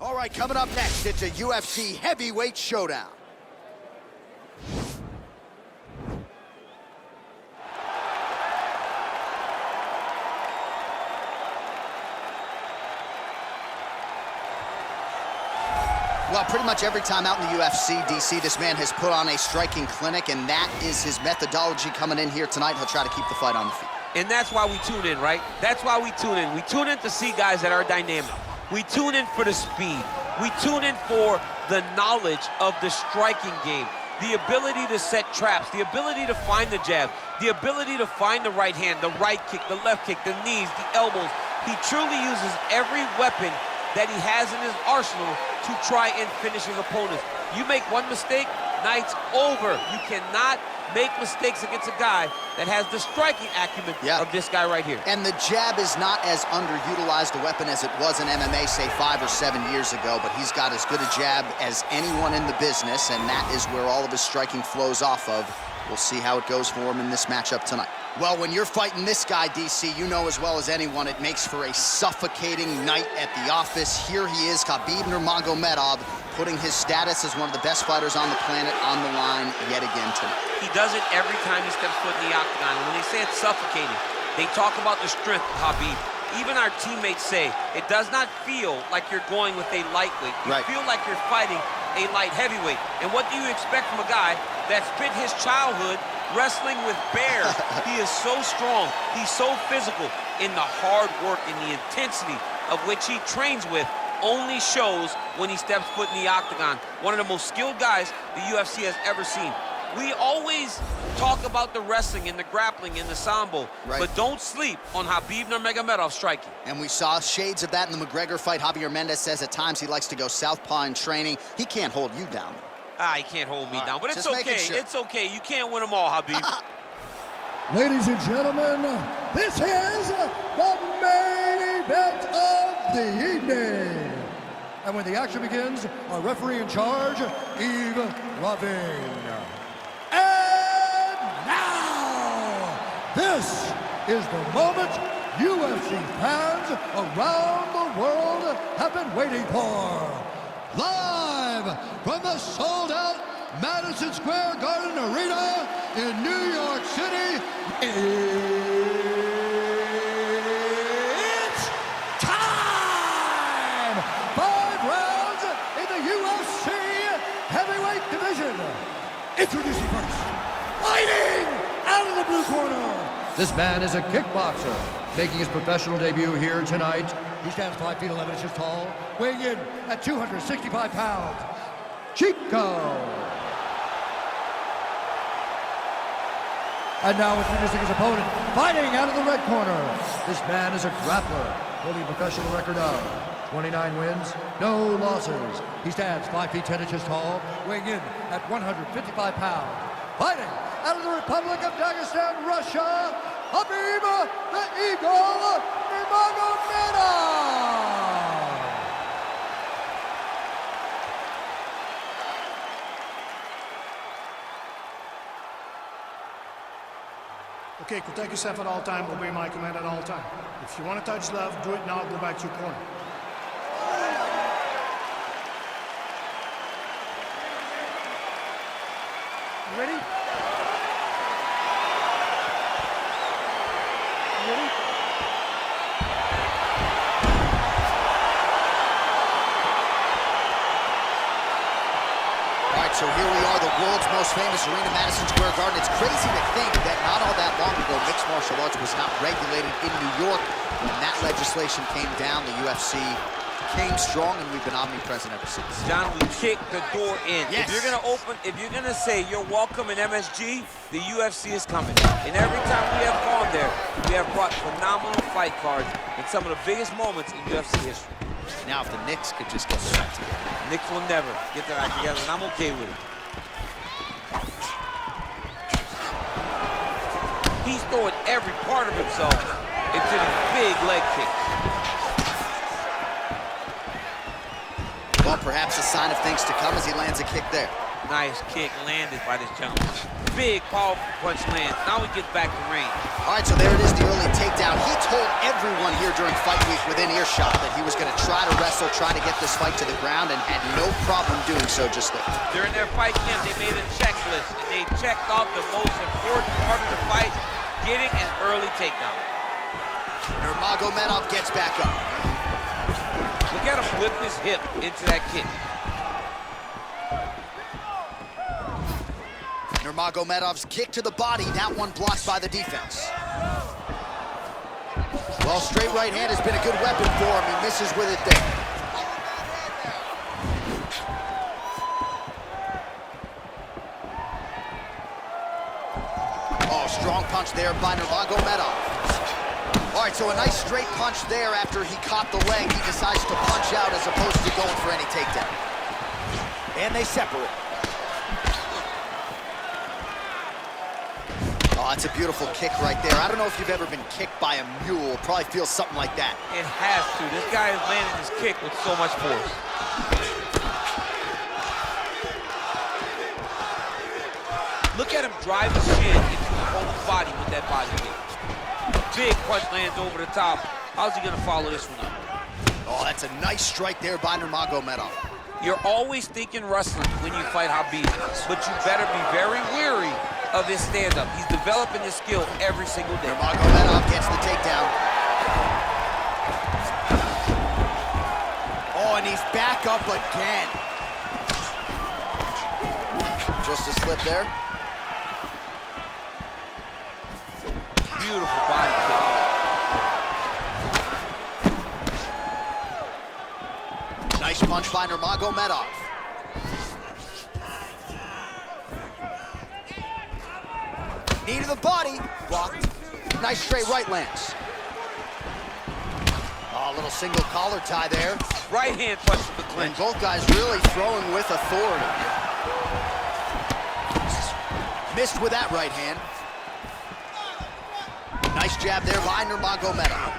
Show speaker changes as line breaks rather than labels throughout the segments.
All right, coming up next, it's a UFC heavyweight showdown. Well, pretty much every time out in the UFC, DC, this man has put on a striking clinic, and that is his methodology coming in here tonight. He'll try to keep the fight on the feet.
And that's why we tune in, right? That's why we tune in. We tune in to see guys that are dynamic. We tune in for the speed. We tune in for the knowledge of the striking game, the ability to set traps, the ability to find the jab, the ability to find the right hand, the right kick, the left kick, the knees, the elbows. He truly uses every weapon that he has in his arsenal to try and finish his opponents. You make one mistake, night's over. You cannot make mistakes against a guy that has the striking acumen of this guy right here.
And the jab is not as underutilized a weapon as it was in MMA, say 5 or 7 years ago, but he's got as good a jab as anyone in the business, and that is where all of his striking flows off of. We'll see how it goes for him in this matchup tonight. Well, when you're fighting this guy, DC, you know as well as anyone, it makes for a suffocating night at the office. Here he is, Khabib Nurmagomedov, putting his status as one of the best fighters on the planet on the line yet again tonight.
He does it every time he steps foot in the octagon. And when they say it's suffocating, they talk about the strength of Khabib. Even our teammates say it does not feel like you're going with a lightweight. You feel like you're fighting a light heavyweight. And what do you expect from a guy that spent his childhood wrestling with bears? He is so strong, he's so physical, and the hard work and the intensity of which he trains with only shows when he steps foot in the octagon. One of the most skilled guys the UFC has ever seen. We always talk about the wrestling and the grappling and the sambo, but don't sleep on Khabib Nurmagomedov striking.
And we saw shades of that in the McGregor fight. Javier Mendez says at times he likes to go southpaw in training. He can't hold you down.
He can't hold me down, but it's okay. Sure. It's okay. You can't win them all, Khabib.
Ladies and gentlemen, this is the main event of the evening. And when the action begins, our referee in charge, Yves Ravine. And now, this is the moment UFC fans around the world have been waiting for. Live from the sold-out Madison Square Garden Arena in New York City, it's time! 5 rounds in the UFC heavyweight division. Introducing first, fighting out of the blue corner. This man is a kickboxer, making his professional debut here tonight. He stands 5 feet 11 inches tall, weighing in at 265 pounds. Chico. And now introducing his opponent, fighting out of the red corner. This man is a grappler, holding a professional record of 29 wins, no losses. He stands 5 feet 10 inches tall, weighing in at 155 pounds. Fighting out of the Republic of Dagestan, Russia, Khabib the Eagle Nurmagomedov.
Okay, protect yourself at all time, obey my command at all time. If you want to touch love, do it now, go back to your corner. You ready? You ready?
So here we are, the world's most famous arena, Madison Square Garden. It's crazy to think that not all that long ago, mixed martial arts was not regulated in New York. When that legislation came down, the UFC came strong, and we've been omnipresent ever since.
John, we kicked the door in.
Yes.
If you're gonna say you're welcome in MSG, the UFC is coming. And every time we have gone there, we have brought phenomenal fight cards in some of the biggest moments in UFC history.
Now, if the Knicks could just get their act together.
Knicks will never get their act together, and I'm okay with it. He's throwing every part of himself into these big leg kicks.
Well, perhaps a sign of things to come as he lands a kick there.
Nice kick landed by this gentleman. Big, powerful punch lands. Now he gets back to range.
All right, so there it is, the early takedown. He told everyone here during fight week within earshot that he was going to try to wrestle, try to get this fight to the ground, and had no problem doing so just there.
During their fight camp, they made a checklist, and they checked off the most important part of the fight, getting an early takedown.
Nurmagomedov gets back up.
Look at him whip his hip into that kick.
Nurmagomedov's kick to the body, that one blocked by the defense. Well, straight right hand has been a good weapon for him. He misses with it there. Oh, strong punch there by Nurmagomedov. All right, so a nice straight punch there after he caught the leg. He decides to punch out as opposed to going for any takedown. And they separate. Oh, that's a beautiful kick right there. I don't know if you've ever been kicked by a mule. Probably feels something like that.
It has to. This guy is landing his kick with so much force. Look at him drive his shin into his own body with that body kick. Big punch lands over the top. How's he gonna follow this one up?
Oh, that's a nice strike there by Nurmagomedov.
You're always thinking wrestling when you fight Khabib, but you better be very wary of his stand-up. He's developing his skill every single day.
Nurmagomedov gets the takedown. Oh, and he's back up again. Just a slip there.
Beautiful body kick.
Nice punch by Nurmagomedov. Knee to the body, blocked. Nice straight right lands. Oh, a little single collar tie there.
Right hand punch to the clinch.
And both guys really throwing with authority. Missed with that right hand. Nice jab there by Nurmagomedov.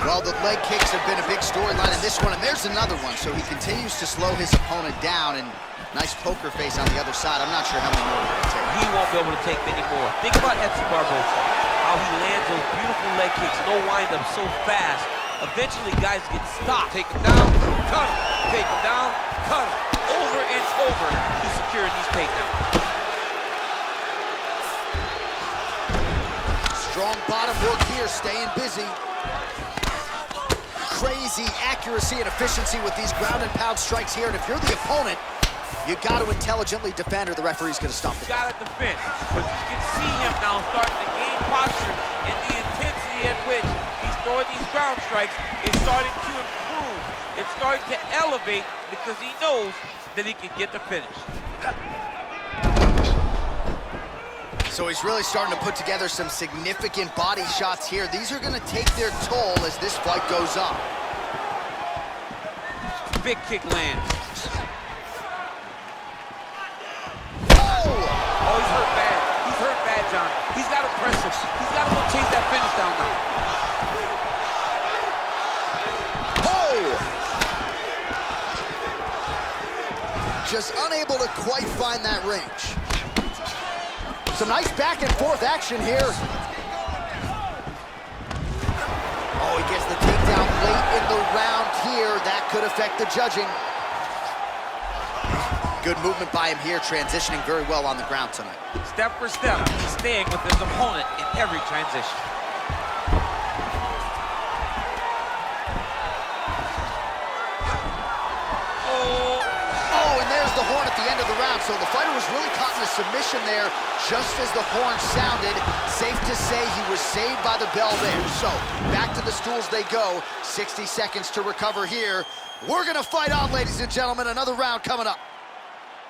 Well, the leg kicks have been a big storyline in this one, and there's another one. So he continues to slow his opponent down, and nice poker face on the other side. I'm not sure how many more he can take.
He won't be able to take many more. Think about Edson Barboza, how he lands those beautiful leg kicks, no wind-up, so fast. Eventually, guys get stopped. Take him down, cut him. Take him down, cut him. Over and over, he's securing these takedowns.
Strong bottom work here, staying busy. Crazy accuracy and efficiency with these ground and pound strikes here. And if you're the opponent, you got to intelligently defend or the referee's going to stop it.
Got to defend, but you can see him now starting to gain posture, and the intensity at which he's throwing these ground strikes is starting to improve. It's starting to elevate because he knows that he can get the finish.
So he's really starting to put together some significant body shots here. These are going to take their toll as this fight goes on.
Big kick lands.
Oh!
Oh, he's hurt bad. He's hurt bad, John. He's got to press him. He's got to go chase that finish down now.
Oh! Just unable to quite find that range. Some nice back and forth action here. Oh, he gets the takedown late in the round here. That could affect the judging. Good movement by him here, transitioning very well on the ground tonight.
Step for step, he's staying with his opponent in every transition.
The horn at the end of the round, so the fighter was really caught in a submission there just as the horn sounded. Safe to say he was saved by the bell there. So back to the stools they go. 60 seconds to recover here. We're gonna fight on, ladies and gentlemen. Another round coming up.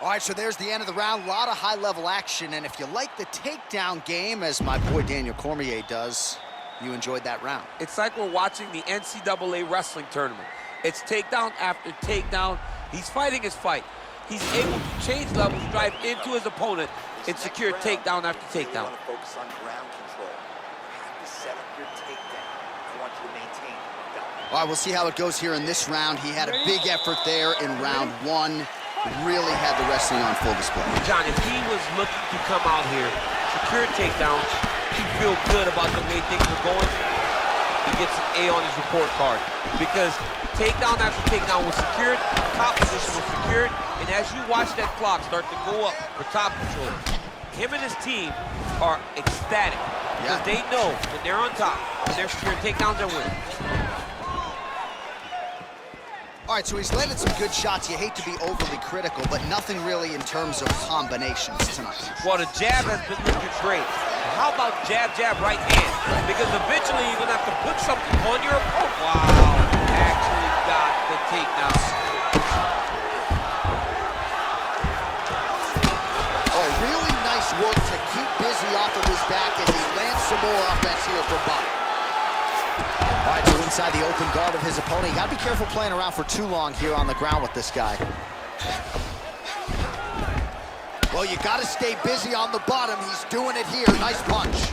All right, so there's the end of the round. A lot of high-level action, and if you like the takedown game, as my boy Daniel Cormier does, you enjoyed that round.
It's like we're watching the NCAA wrestling tournament. It's takedown after takedown. He's fighting his fight. He's able to change levels, drive into his opponent, and secure takedown after takedown.
You want to focus on ground control. You have to set up your takedown. I want you to maintain balance.
All right, we'll see how it goes here in this round. He had a big effort there in round one. Really had the wrestling on full display.
John, if he was looking to come out here, secure takedowns, he'd feel good about the way things are going, he gets an A on his report card. Because takedown after takedown was secured, top position was secured, and as you watch that clock start to go up for top control, him and his team are ecstatic. Because they know when they're on top, when they're securing takedowns, they're winning.
All right, so he's landed some good shots. You hate to be overly critical, but nothing really in terms of combinations tonight.
Well, the jab has been looking great. How about jab, jab, right hand? Because eventually you're going to have to put something on your opponent. Wow, actually got the takedown.
Oh, really nice work to keep busy off of his back as he lands some more offense here from bottom. All right, so inside the open guard of his opponent. You gotta be careful playing around for too long here on the ground with this guy. Well, you gotta stay busy on the bottom. He's doing it here. Nice punch.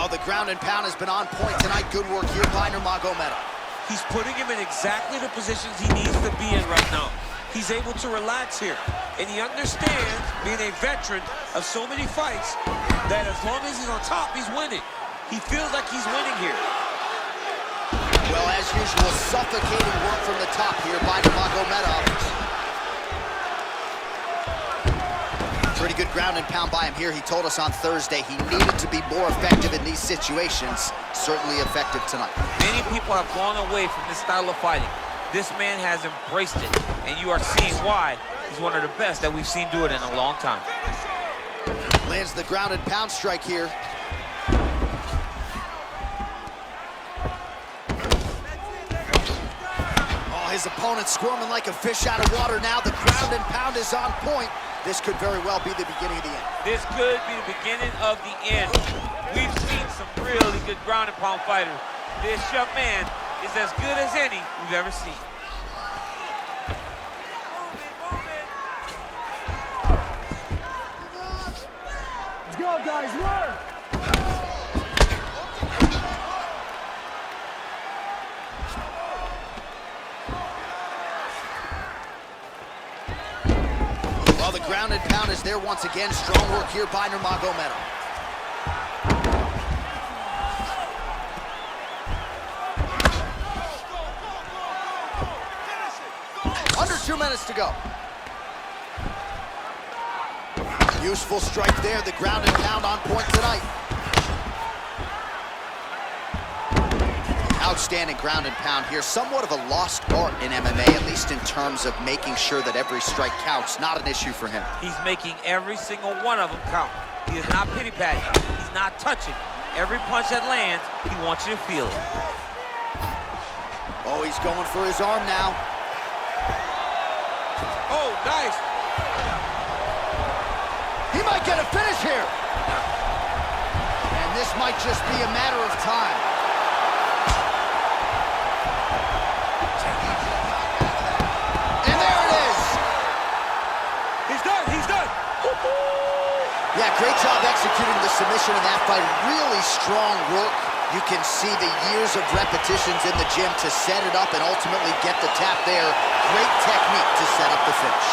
The ground and pound has been on point tonight. Good work here by Nurmagomedov.
He's putting him in exactly the positions he needs to be in right now. He's able to relax here. And he understands, being a veteran of so many fights, that as long as he's on top, he's winning. He feels like he's winning here.
Well, as usual, suffocating work from the top here by Nurmagomedov. Pretty good ground and pound by him here. He told us on Thursday he needed to be more effective in these situations. Certainly effective tonight.
Many people have gone away from this style of fighting. This man has embraced it, and you are seeing why he's one of the best that we've seen do it in a long time.
Lands the ground and pound strike here. Oh, his opponent squirming like a fish out of water now. The ground and pound is on point. This could very well be the beginning of the end.
This could be the beginning of the end. We've seen some really good ground and pound fighters. This young man is as good as any we've ever seen.
Let's go, guys, work!
Well, the ground and pound is there once again. Strong work here by Nurmagomedov. Under 2 minutes to go. Useful strike there. The ground and pound on point tonight. Outstanding ground and pound here. Somewhat of a lost art in MMA, at least in terms of making sure that every strike counts. Not an issue for him.
He's making every single one of them count. He is not pity-patting. He's not touching. Every punch that lands, he wants you to feel it.
Oh, he's going for his arm now.
Oh, nice.
He might get a finish here. And this might just be a matter of time. Yeah, great job executing the submission in that fight. Really strong work. You can see the years of repetitions in the gym to set it up and ultimately get the tap there. Great technique to set up the finish.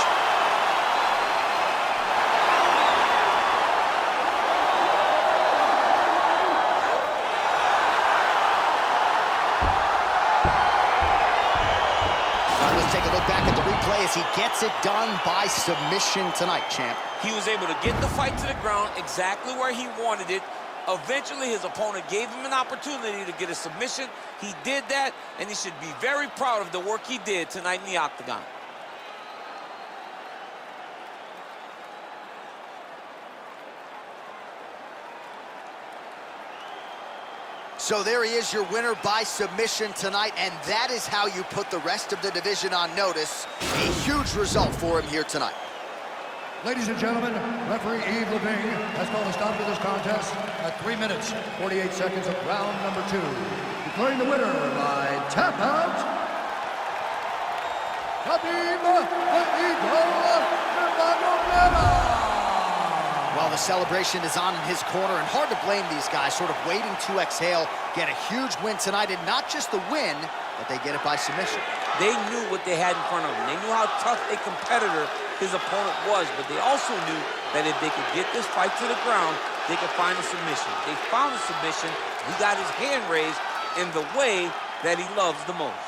Let's take a look back at the replay as he gets it done by submission tonight, champ.
He was able to get the fight to the ground exactly where he wanted it. Eventually, his opponent gave him an opportunity to get a submission. He did that, and he should be very proud of the work he did tonight in the octagon.
So there he is, your winner by submission tonight, and that is how you put the rest of the division on notice. A huge result for him here tonight.
Ladies and gentlemen, referee Yves Leving has called a stop to this contest at 3 minutes, 48 seconds of round number 2. Declaring the winner by tap out, Khabib Nurmagomedov.
Well, the celebration is on in his corner, and hard to blame these guys, sort of waiting to exhale, get a huge win tonight, and not just the win, but they get it by submission.
They knew what they had in front of them. They knew how tough a competitor his opponent was, but they also knew that if they could get this fight to the ground, they could find a submission. They found a submission. He got his hand raised in the way that he loves the most.